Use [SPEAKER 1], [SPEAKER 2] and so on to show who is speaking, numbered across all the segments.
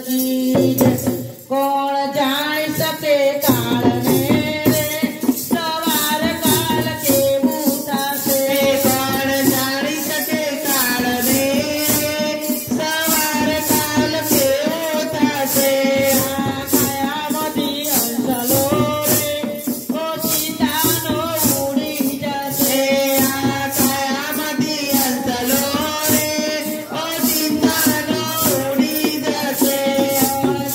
[SPEAKER 1] की जय। कोण जाणी सके काळने रे सवार काल केवू थासे।
[SPEAKER 2] कोण जाणी सके काळने रे सवार काल केवू थासे।
[SPEAKER 1] कायामधी अंसलो रे ओचितानो उडी जसे।
[SPEAKER 2] कायामधी अंसलो रे ओचितानो उडी जसे।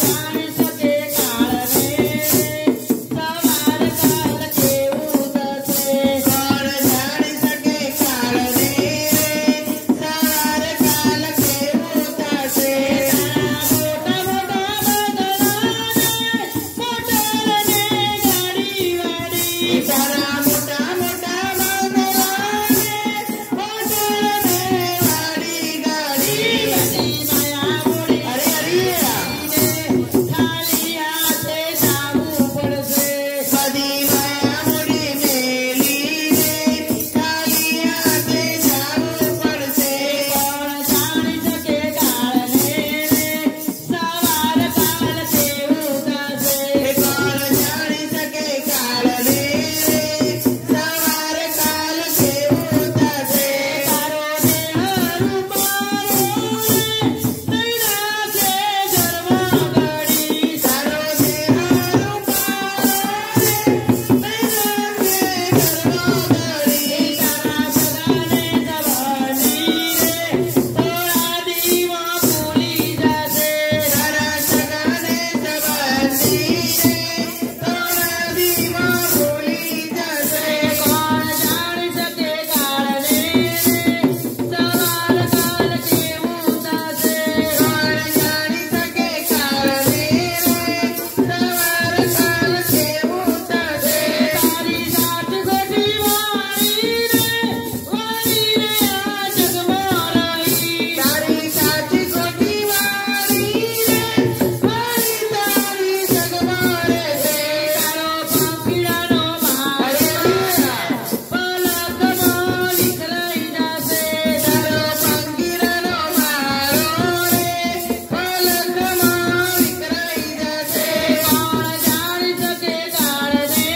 [SPEAKER 1] जाणी सके काळने रे सवार काल केवू थासे।
[SPEAKER 2] कोण जाणी सके काळने रे सवार काल केवू थासे।
[SPEAKER 1] मोठा मोठा बदलाने मोटरने गाडी वाडी।
[SPEAKER 2] तारा मोठा मोठा बंगला रे मोटरने वाडी गाडी।
[SPEAKER 1] मायामुळी
[SPEAKER 2] अरे अरे
[SPEAKER 1] खाली हाते जाऊ पडसे।
[SPEAKER 2] कधी मायामुळी मेली रे खाली हाते जाऊ पडसे।
[SPEAKER 1] कोण जाणी सके काळने रे सवार काल केवू थासे।
[SPEAKER 2] कोण जाणी सके काळने रे सवार काल केवू थासे।
[SPEAKER 1] तारो देह रूपारो रे तैरासे जन्मगडी।
[SPEAKER 2] तारो देह रूपारो रे तैरासे जन्मगडी।
[SPEAKER 1] तारा सगाने जवानी रे तोळा दिवा फुली जासे।
[SPEAKER 2] तारा सगाने जवानी रे तोळा दिवा फुली जासे।
[SPEAKER 1] कोण जाणी सके काळने रे सवार काल केवू थासे।
[SPEAKER 2] कोण जाणी सके काळने रे सवार काल केवू थासे।
[SPEAKER 1] तारी साठ गोटी वारी रे आ जगमाराई।
[SPEAKER 2] तारी साची गोटी वारी रे वारी तारी जगमारे से।
[SPEAKER 1] तारो पंखीडानो
[SPEAKER 2] अरे
[SPEAKER 1] पलक विखराई जासे।
[SPEAKER 2] तारो पंखीडानो मारो रे पलकમાં વિખરાઈ જશે।
[SPEAKER 1] कोण जाणी सके काळने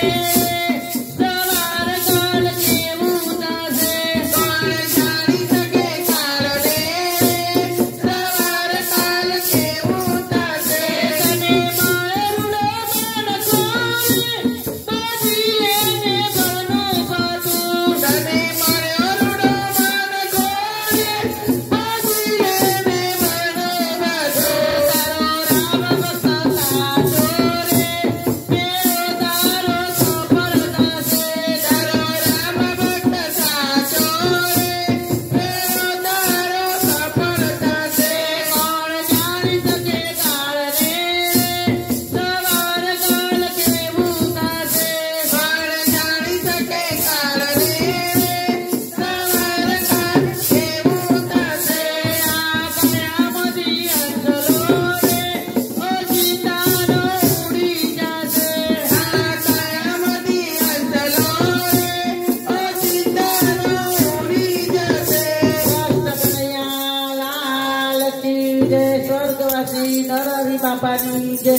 [SPEAKER 1] सवार काल केवू थासे।
[SPEAKER 2] કોણ જાણી શકે કાળને સવાર કાલ કેવું થાશે।
[SPEAKER 1] તને માળેરુડો માનસો રે બાજી લેને બનો બાતું।
[SPEAKER 2] તને મળ્યો રૂડો માનસો રે બાજી લેને બનો બાજો।
[SPEAKER 1] તારો રામ ભક્ત સાચો રે મેરો તારો સફળ થાશે।
[SPEAKER 2] તારો રામ ભક્ત સાચો રે મેરો તારો સફળ થાશે।
[SPEAKER 1] કોણ જાણી સકે કાળને સવાર કાલ કેવું થાશે।
[SPEAKER 2] કોણ જાણી શકે કાળને સવાર કાલ કેવું થાશે।
[SPEAKER 1] આ કન્યામધી અંસલો રે ઓચિતાનો ઉડી જાશે।
[SPEAKER 2] આ કાયામધી અંસલો રે ઓચિતાનો ઉડી જશે।
[SPEAKER 1] કૃષ્ણ કનૈયા લાલ કી જય। સ્વર્ગવાસી નરહરિ બાપાની જય।